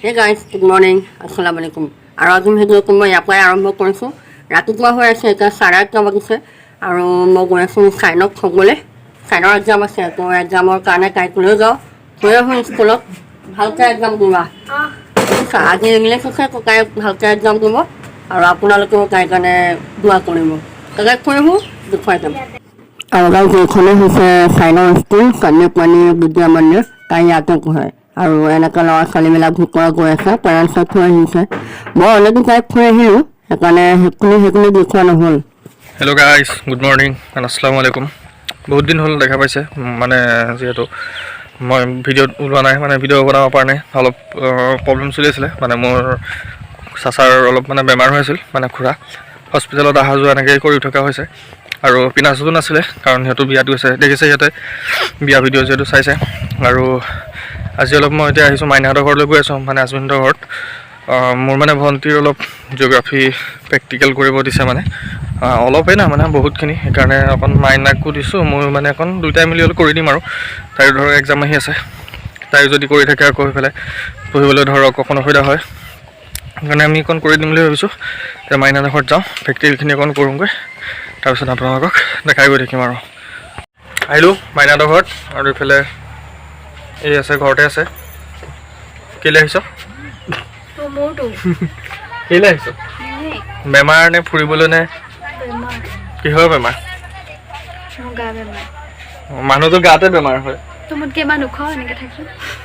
Hey guys, good morning. Assalamu alaikum. আৰু আজি ভিডিঅ'টো মই ইয়াৰ পৰাই আৰম্ভ কৰিছোঁ। ৰাতিপুৱা হৈ আছে এতিয়া 8:30 বাজিছে আৰু মই গৈ আছোঁ চাইনক থ'বলৈ। চাইনৰ এক্সাম আছে, তো এক্সামৰ কাৰণে তাইক লৈ যাওঁ। গৈ আহোঁ স্কুলত ভালকৈ এক্সাম দিবা। আজি ইংলিছ আছে, তাই ভালকৈ এক্সাম দিব আৰু আপোনালোকেও তাইৰ কাৰণে দোৱা কৰিব। তাইক কৈ আহোঁ দেখুৱাই যাম। আৰু গাইজ এইখনে হৈছে চাইনৰ স্কুল কন্যাকুমাৰী বিদ্যা মন্দিৰ। তাই ইয়াতে পঢ়ে আৰু এনেকৈ ল'ৰা ছোৱালীবিলাক ভিতৰত গৈ আছে, পেৰেণ্টছক থৈ আহিছে। মই অলৰেডি তাইক থৈ আহিলোঁ, সেইকাৰণে সেইখিনি দেখুওৱা নহ'ল। Hello' guys, good morning and আসসালামু আলাইকুম। বহুত দিন হ'ল দেখা পাইছে, মানে যিহেতু মই ভিডিঅ'ত ওলোৱা নাই, মানে ভিডিঅ' বনাব পৰা নাই, অলপ প্ৰব্লেম চলি আছিলে। মানে মোৰ চাচাৰ অলপ মানে বেমাৰ হৈ আছিল, মানে খুৰা হস্পিটেলত অহা যোৱা এনেকৈ কৰি থকা হৈছে। আৰু পিনাচতো নাছিলে, কাৰণ সিহঁতো বিয়াত গৈছে, দেখিছে সিহঁতে বিয়া ভিডিঅ' যিহেতু চাইছে। আৰু আজি অলপ মই এতিয়া আহিছোঁ মাইনাহঁতৰ ঘৰলৈ গৈ আছোঁ, মানে হাজবেণ্ডৰ ঘৰত। মোৰ মানে ভণ্টিৰ অলপ জিঅ'গ্ৰাফী প্ৰেক্টিকেল কৰিব দিছে, মানে অলপেই না মানে বহুতখিনি, সেইকাৰণে অকণ মাইনাকো দিছোঁ। মই মানে অকণ দুয়োটাই মিলি অলপ কৰি দিম আৰু তাইৰ ধৰক এক্সাম আহি আছে, তাই যদি কৰি থাকে আকৌ সেইফালে পঢ়িবলৈ ধৰক অকণ অসুবিধা হয়, সেইকাৰণে আমি অকণ কৰি দিম বুলি ভাবিছোঁ। এতিয়া মাইনাহঁতৰ ঘৰত যাওঁ, প্ৰেক্টিকেলখিনি অকণ কৰোঁগৈ, তাৰপিছত আপোনালোকক দেখাই গৈ থাকিম। আৰু আহিলোঁ মাইনাহঁতৰ ঘৰত, আৰু এইফালে এই আছে, ঘৰতে আছে। কেলৈ আহিছ? কেলৈ আহিছ? বেমাৰ নে ফুৰিবলৈ নে কিহৰ বেমাৰ? মানুহটো গাতে বেমাৰ হয়,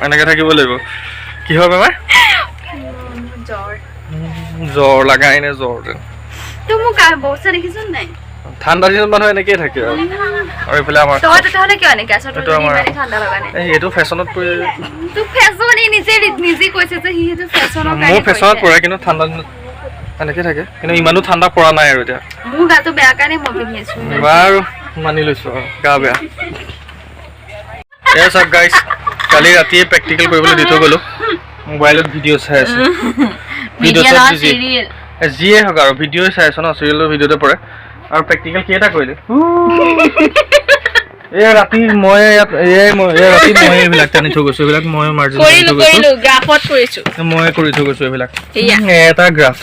এনেকৈ থাকিব লাগিব। কিহৰ বেমাৰ? জ্বৰ লাগাই নে জ্বৰ? ঠাণ্ডা দিনত মানুহ এনেকেই থাকে। আৰু এইফালে আমাৰ এইটো ফেশ্বনত পৰে, মোৰ ফেশ্বনত পৰে, কিন্তু ঠাণ্ডা দিনত এনেকৈ থাকে। কিন্তু ইমানো ঠাণ্ডা পৰা নাই আৰু এতিয়া বাৰু মানি লৈছোঁ আৰু গা বেয়া। এই চাওক গাইজ, কালি ৰাতিয়ে প্ৰেক্টিকেল কৰিবলৈ দি থৈ গ'লোঁ, মোবাইলত ভিডিঅ' চাই আছোঁ। যিয়ে হওক আৰু ভিডিঅ' চাই আছোঁ ন, চিৰিয়েলৰ ভিডিঅ'তে পৰে। আৰু প্ৰেক্টিকেল কেইটা কৰিলে? এই ৰাতি মই এইবিলাক টানি থৈ গৈছোঁ, এইবিলাক মই মাৰ্জিন কৰি থৈ গৈছোঁ, মই কৰি থৈ গৈছোঁ এইবিলাক। এটা গ্ৰাফ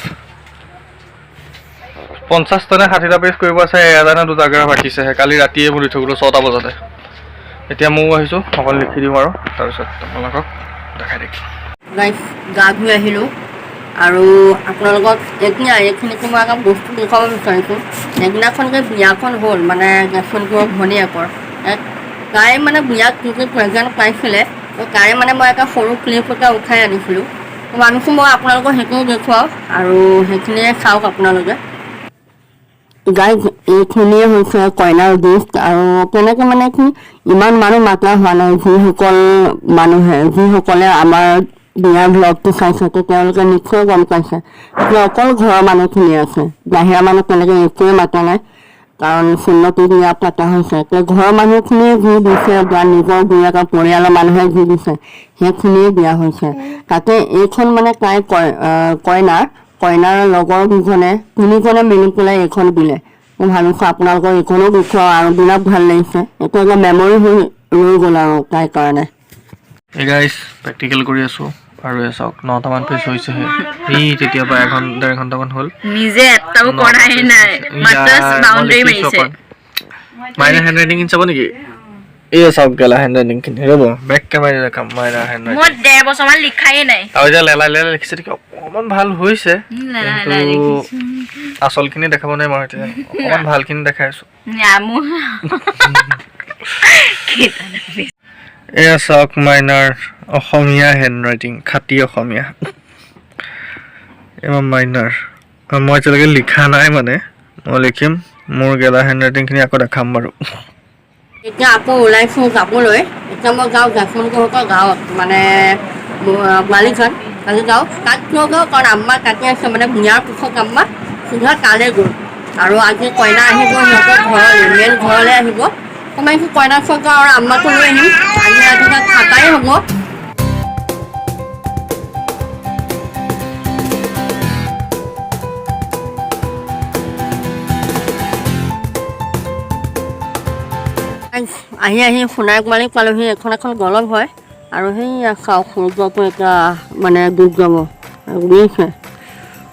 50টা নে 60টা পেজ কৰিব আছে, এটা নে 2টা গ্ৰাফ ৰাখিছেহে। কালি ৰাতিয়ে মই দি থৈ গ'লোঁ 6টা বজাতে। এতিয়া ময়ো আহিছোঁ, অকণ লিখি দিম আৰু তাৰপিছত আপোনালোকক দেখাই দিম। গা ধুই আহিলোঁ আৰু আপোনালোকক এইখিনিকে মই আকৌ বস্তু দেখুৱাব বিচাৰিছোঁ। সেইদিনাখনকৈ বিয়াখন হ'ল, মানে গেছনপুৰৰ ভনীয়েকৰ তাই মানে বিয়াত কি কি প্ৰেজেণ্ট পাইছিলে, তাই মানে মই এটা সৰু ক্লিপ এটা উঠাই আনিছিলোঁ। ভাবিছোঁ মই আপোনালোকক সেইখিনি দেখুৱাওঁ আৰু সেইখিনিয়ে চাওক আপোনালোকে। গাইজ, এইখিনিয়ে হৈছে কইনাৰ গিফ্ট। আৰু তেনেকৈ মানে কি ইমান মানুহ মাতা হোৱা নাই, যিসকলে আমাৰ বিয়াৰ ব্লগটো চাইছে তেওঁলোকে নিশ্চয় গম পাইছে যে অকল ঘৰৰ মানুহখিনি আছে, বাহিৰা মানুহ তেনেকৈ একোৱে মাতা নাই, কাৰণ সুন্নতি বিয়া পতা হৈছে। ঘৰৰ মানুহখিনিয়ে যি দিছে বা নিজৰ দুই এটা পৰিয়ালৰ মানুহে যি দিছে সেইখিনিয়ে দিয়া হৈছে। তাতে এইখন মানে তাই কইনাৰ লগৰ তিনিজনে মিলি পেলাই এইখন দিলে। মই ভাবিছোঁ আপোনালোকৰ এইখনো দেখুৱাওঁ, আৰু বিৰাট ভাল লাগিছে। এইটো এটা মেমৰি হৈ ৰৈ গ'ল আৰু তাইৰ কাৰণে। এই গাইজ, প্ৰেক্টিকেল কৰি আছোঁ আৰু চাওক 9টামান পেজ হৈছেহে। ই তেতিয়াৰ পৰা 1-1.5 ঘণ্টামান হ'ল, নিজে এটাও পঢ়াই নাই, মাত্ৰ বাউণ্ডাৰী মাৰিছে। মাইনা হেণ্ড ৰাইটিং চাব নেকি? এই চাওক গেলা হেণ্ড ৰাইটিংখিনি, ৰ'ব বেক কেমেৰা দেখাম। মাইনা হেণ্ড ৰাইটিং মই 1.5 বছৰমান লিখাই নাই, আৰু এতিয়া লেলাই লিখিছে নেকি? অকণমান ভাল হৈছে, কিন্তু আচলখিনি দেখাব নাই। মই এতিয়া অকণমান ভালখিনি দেখাই আছোঁ। এয়া চাওক মাইনাৰ অসমীয়া হেণ্ড ৰাইটিং, খাটি অসমীয়া। এয়া মাইনাৰ, মই এতিয়ালৈকে লিখা নাই, মানে মই লিখিম। মোৰ গেলা হেণ্ড ৰাইটিংখিনি আকৌ দেখাম বাৰু। এতিয়া আকৌ ওলাইছোঁ যাবলৈ। এতিয়া মই যাওঁ গেছনপুৰৰ গাঁৱত, মানে মালিকজন কালি যাওঁ। তাত কিয় যাওঁ, কাৰণ আম্মা তাতে আছে, মানে বিয়াৰ পিছত আম্মা চিধা তালৈ গ'ল। আৰু আজি কইনা আহিব সিহঁতৰ ঘৰলৈ, মেইন ঘৰলৈ আহিব। সোমাইছোঁ কইনাৰ ওচৰত আৰু আম্মাকো লৈ আহিম, আজি ৰাতি তাত থাকাই হ'ব। আহি সোণাইকুমাৰী পালোহি। এখন গলম হয়, আৰু সেই চাওক সূৰ্যটো এতিয়া মানে ডুব যাব বুজিছে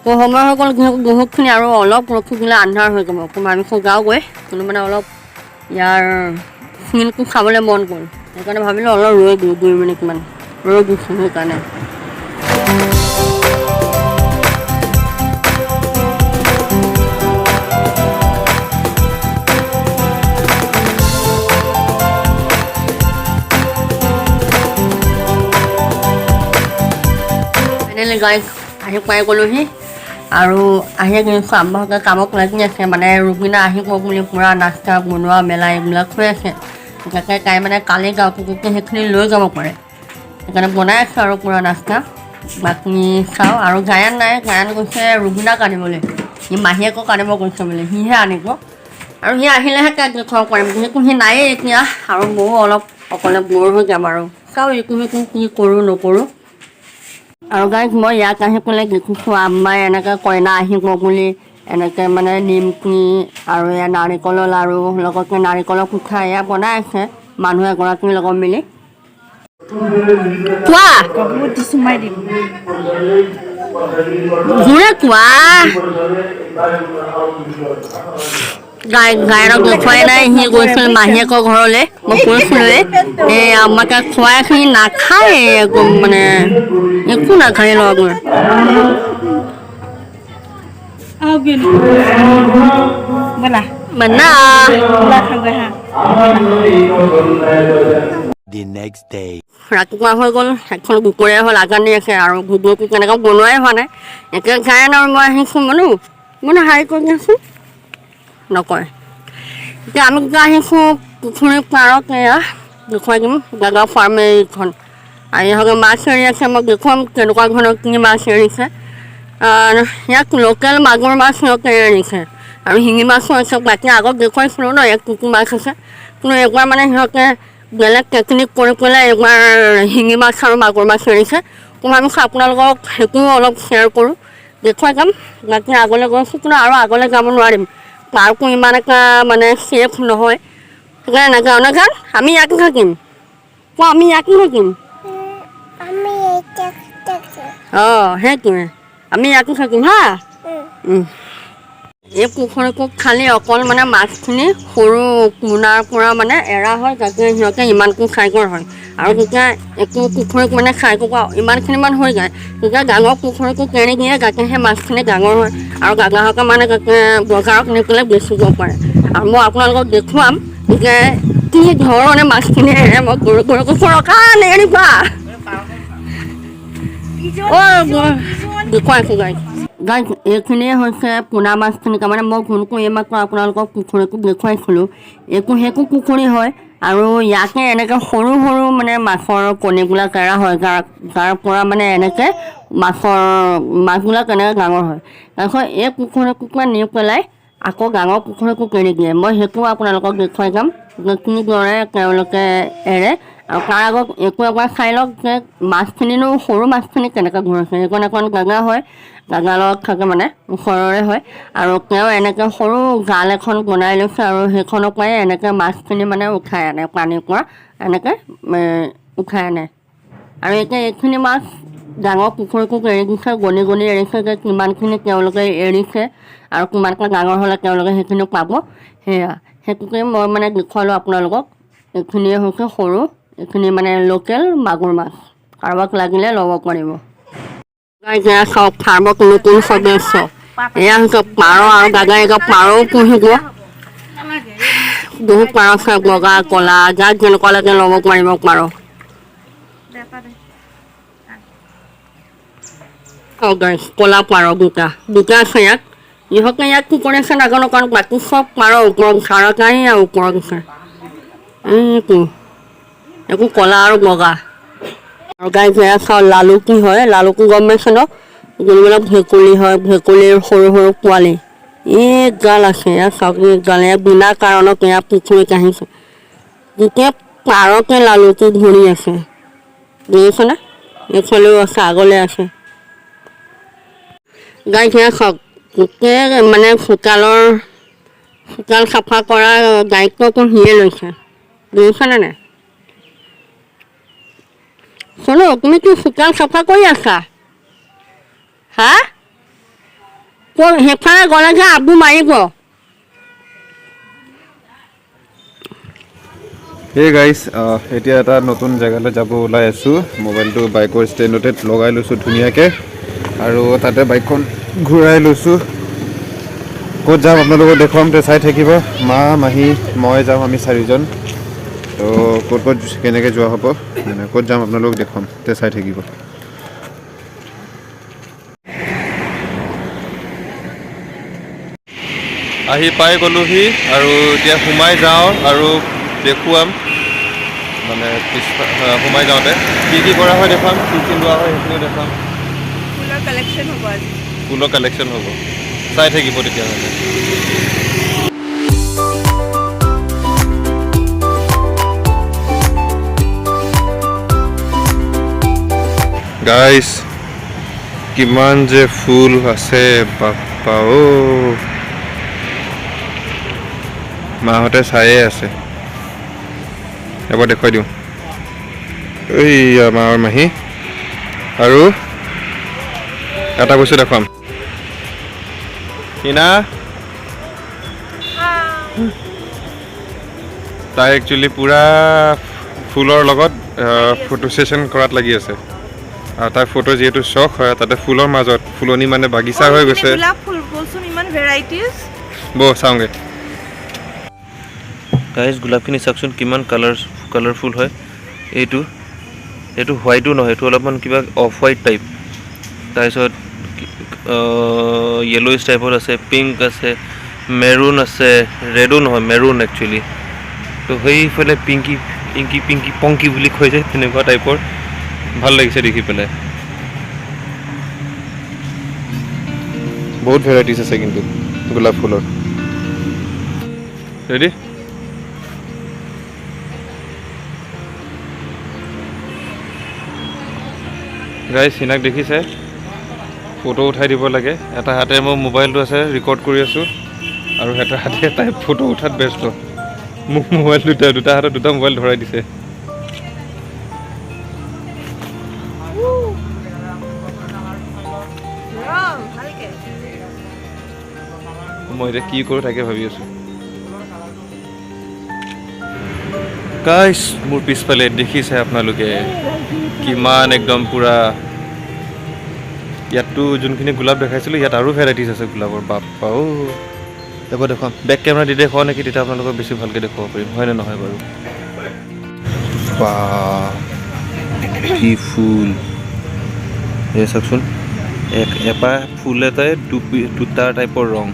তো সময় হৈ গ'ল বহুতখিনি আৰু অলপ ৰখি দিলে আন্ধাৰ হৈ যাব আমি যাওঁগৈ কিন্তু মানে অলপ ইয়াৰ ফিলটো চাবলৈ মন গ'ল সেইকাৰণে ভাবিলোঁ অলপ ৰৈ দিওঁ 2 মিনিটমান ৰৈ দিছোঁ সেইকাৰণে ফাইনেলি গাইজ আহি পাই গ'লোহি আৰু আহি গৈছোঁ আম্মাহঁতে কামত লাগি আছে মানে ৰুবিনা আহিব বুলি পূৰা নাস্তা বনোৱা মেলা এইবিলাক হৈ আছে যাতে তাই মানে কালি গাঁৱতে যেতিয়া সেইখিনি লৈ যাব পাৰে সেইকাৰণে বনাই আছোঁ আৰু পূৰা নাস্তা বাকী চাওঁ আৰু গায়ন নাই গায়ন গৈছে ৰুবিনাক আনিবলৈ সি মাহীয়েকক আনিব গৈছে বোলে সিহে আনিব আৰু সি আহিলেহে তাক দেখুৱাব পাৰিম যিহেতু সি নায়েই এতিয়া আৰু ময়ো অলপ অকলে বৰ হৈ যাম আৰু চাওঁ ইটো সিটো কি কৰোঁ নকৰোঁ আৰু গাইজ মই ইয়াত আহি পেলাই দেখিছোঁ আম্মাই এনেকৈ কইনা আহিব বুলি এনেকৈ মানে নিমকি আৰু এয়া নাৰিকলৰ লাড়ু লগতে নাৰিকলৰ পিঠা এয়া বনাই আছে মানুহ এগৰাকীৰ লগত মিলি কোৱা জোৰে কোৱা গায়নক দেখুৱাই নাই সি গৈছিল মাহীয়েকৰ ঘৰলৈ মই কৈছিলোঁৱে এই আমাক তাক খুৱাই সি নাখায় একদম মানে একো নাখায় লগৰ mana The next day. ৰাতিপুৱা হৈ গ'ল এখন দুপৰীয়া হ'ল আগানি আছে আৰু ভিডিঅ'টো কেনেকৈ বনোৱাই হোৱা নাই এতিয়া গায়ন আৰু মই আহিছোঁ মানে হাই কৰি আছোঁ নকয় এতিয়া আমি যেতিয়া আহিছোঁ পুখুৰীৰ পাৰত এয়া দেখুৱাই দিম দাদা ফাৰ্ম এইখন আৰু ইহঁতে মাছ এৰি আছে মই দেখুৱাম কেনেকুৱা ধৰণৰ কি মাছ এৰিছে ইয়াত লোকেল মাগুৰ মাছ সিহঁতে এৰিছে আৰু শিঙি মাছো আছে বাকী আগত দেখুৱাইছিলোঁ ন ইয়াত কি মাছ আছে কিন্তু এইবাৰ মানে সিহঁতে বেলেগ টেকনিক কৰি পেলাই এইবাৰ শিঙি মাছ আৰু মাগুৰ মাছ এৰিছে তো ভাবিছোঁ আপোনালোকক সেইটোও অলপ শ্বেয়াৰ কৰোঁ দেখুৱাই যাম বাকী আগলৈ গৈছোঁ কিন্তু আৰু আগলৈ যাব নোৱাৰিম পাৰ্কো ইমান এটা মানে ছেফ নহয় সেইকাৰণে নাযাওঁ নাযাওঁ আমি ইয়াতে থাকিম আমি ইয়াতে থাকিম অঁ সেইটোৱে আমি ইয়াতে থাকিম হা এই পুখুৰীটোত খালি অকল মানে মাছখিনি সৰু পোনাৰ পৰা মানে এৰা হয় যাতে সিহঁতে ইমানটো চাইজৰ হয় আৰু তেতিয়া একো পুখুৰীত মানে চাইজৰ ইমানখিনিমান হৈ যায় তেতিয়া ডাঙৰ পুখুৰীটো কেৰি দিয়ে যাতে সেই মাছখিনি ডাঙৰ হয় আৰু দাদাহঁতে মানে যাতে বজাৰত নি পেলাই বেচিব পাৰে আৰু মই আপোনালোকক দেখুৱাম যে কি ধৰণে মাছখিনি এৰে মই গৰুকৈ চৰকাৰ এৰিবা দেখুৱাইছোঁ গাইজ এইখিনিয়ে হৈছে পোনা মাছখিনি তাৰমানে মই ভুলকৈ এইমাত্ৰ আপোনালোকক পুখুৰীটো দেখুৱাইছিলোঁ সেইটো পুখুৰী হয় আৰু ইয়াতে এনেকৈ সৰু সৰু মানে মাছৰ কণীবিলাক এৰা হয় যাৰ পৰা মানে এনেকৈ মাছবিলাক এনেকৈ ডাঙৰ হয় তাৰপিছত এই পুখুৰীটোক নি পেলাই আকৌ ডাঙৰ পুখুৰীটো এৰি দিয়ে মই সেইটোও আপোনালোকক দেখুৱাই যাম যে কিদৰে তেওঁলোকে এৰে আৰু তাৰ আগত একো এবাৰ চাই লওক যে মাছখিনিনো সৰু মাছখিনি কেনেকৈ ধৰিছে সেইখন এখন গাগা হয় গাগাৰ লগত থাকে মানে ওচৰৰে হয় আৰু তেওঁ এনেকৈ সৰু জাল এখন বনাই লৈছে আৰু সেইখনৰ পৰাই এনেকৈ মাছখিনি মানে উঠাই আনে পানীৰ পৰা এনেকৈ উঠাই আনে আৰু এতিয়া এইখিনি মাছ ডাঙৰ পুখুৰীটোত এৰি দিছে গণি গণি এৰিছে যে কিমানখিনি তেওঁলোকে এৰিছে আৰু কিমানকৈ ডাঙৰ হ'লে তেওঁলোকে সেইখিনি পাব সেইটোকে মই মানে দেখুৱালোঁ আপোনালোকক এইখিনিয়ে হৈছে সৰু এইখিনি মানে লোকেল মাগুৰ মাছ কাৰোবাক লাগিলে ল'ব পাৰিব এয়া চাওক ফাৰ্মত নতুন সদস্য এয়া হৈছে পাৰ আৰু দাদা এতিয়া পাৰও পুহিব বহুত পাৰ আছে বগা ক'লা যাক যেনেকুৱা লাগে ল'ব পাৰিব পাৰ ক'লা পাৰ দুটা আছে ইয়াত ইহঁতে ইয়াত কি কৰিছে নাজানো কাৰণ বাকী চব পাৰ ওপৰত চাৰকাৰী আৰু ওপৰত আছে এইটো একো ক'লা আৰু বগা আৰু গাইজ এয়া চাওঁ লালুকি হয় লালুকি গম পাইছে ন যোনবিলাক ভেকুলী হয় ভেকুলীৰ সৰু সৰু পোৱালি এই গাল আছে এয়া চাওক এই গাল এয়া বিনা কাৰণত এয়া পুখুৰীত আহিছে যেতিয়া পাৰতে লালুকি ধৰি আছে দেখিছেনে এইফালেও আছে আগলৈ আছে গাইজ এয়া চাওক গোটেই মানে চোতাল চাফা কৰা দায়িত্বটো সিয়ে লৈছে দেখিছেনে নাই শোনো তুমি কি চোতাল চাফা কৰি আছা হা সেইফালে গ'লে যে আবু মাৰিব হে গাইজ এতিয়া এটা নতুন জেগালৈ যাব ওলাই আছোঁ মোবাইলটো বাইকৰ ষ্টেণ্ডতে লগাই লৈছোঁ ধুনীয়াকৈ আৰু তাতে বাইকখন ঘূৰাই লৈছোঁ ক'ত যাম আপোনালোকক দেখুৱাম তে চাই থাকিব মা মাহী মই যাম আমি চাৰিজন তো ক'ত কেনেকৈ যোৱা হ'ব মানে ক'ত যাম আপোনালোকক দেখুৱাম তে চাই থাকিব আহি পাই গ'লোহি আৰু এতিয়া সোমাই যাওঁ আৰু দেখুৱাম মানে সোমাই যাওঁতে কি কৰা হয় দেখুৱাম কি লোৱা হয় সেইখিনিও দেখুৱাম ফুলৰ কালেকশ্যন হ'ব চাই থাকিব তেতিয়াহ'লে গাইজ কিমান যে ফুল আছে বাপ্পা অ' মাহঁতে চায়ে আছে এবাৰ দেখুৱাই দিওঁ এই আমাৰ মাহী আৰু এটা বস্তু দেখুৱাম কিনা তাই একচুৱেলি পূৰা ফুলৰ লগত ফটো ছেশ্যন কৰাত লাগি আছে আৰু তাৰ ফটো যিহেতু চখ হয় তাতে ফুলৰ মাজত ফুলনি মানে বাগিচা হৈ গৈছে বৌ চাওঁগৈ গাইজ গোলাপখিনি চাওকচোন কিমান কালাৰফুল হয় এইটো হোৱাইটো নহয় এইটো অলপমান কিবা অফ হোৱাইট টাইপ তাৰপিছত য়েল্লোইছ টাইপত আছে পিংক আছে মেৰুণ আছে ৰেডো নহয় মেৰুণ একচুৱেলি তো সেইফালে পিংকি পংকি বুলি কয় যে তেনেকুৱা টাইপৰ ভাল লাগিছে দেখি পেলাই বহুত ভেৰাইটিজ আছে কিন্তু গোলাপ ফুলৰ ৰেডি গাইজ সিনাক দেখিছে ফটো উঠাই দিব লাগে এটা হাতে মোৰ মোবাইলটো আছে ৰেকৰ্ড কৰি আছোঁ আৰু এটা হাতে তাই ফটো উঠাত ব্যস্ত মোক মোবাইল দুটা হাতত দুটা মোবাইল ধৰাই দিছে মই এতিয়া কি কৰোঁ তাকে ভাবি আছোঁ গাইজ মোৰ পিছফালে দেখিছে আপোনালোকে কিমান একদম পূৰা ইয়াততো যোনখিনি গোলাপ দেখাইছিলোঁ ইয়াত আৰু ভেৰাইটিজ আছে গোলাপৰ বাপ্পা এবাৰ দেখুৱাম বেক কেমেৰা দি দেখুৱাওঁ নেকি তেতিয়া আপোনালোকক বেছি ভালকৈ দেখুৱাব পাৰিম হয়নে নহয় বাৰু বা কি ফুল এই চাওকচোন এপাহ ফুল এটাই দুটা টাইপৰ ৰং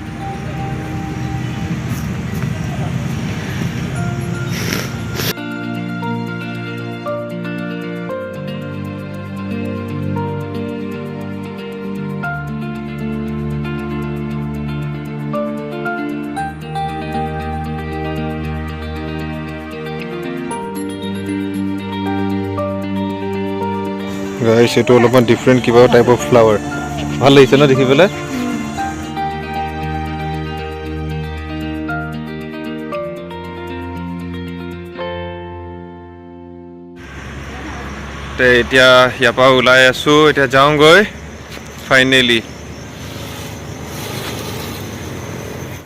গাইছ এইটো অলপমান ডিফাৰেণ্ট কিবা টাইপ অফ ফ্লাৱাৰ ভাল লাগিছে ন দেখি পেলাই এতিয়া ইয়াৰ পৰা ওলাই আছোঁ এতিয়া যাওঁগৈ ফাইনেলি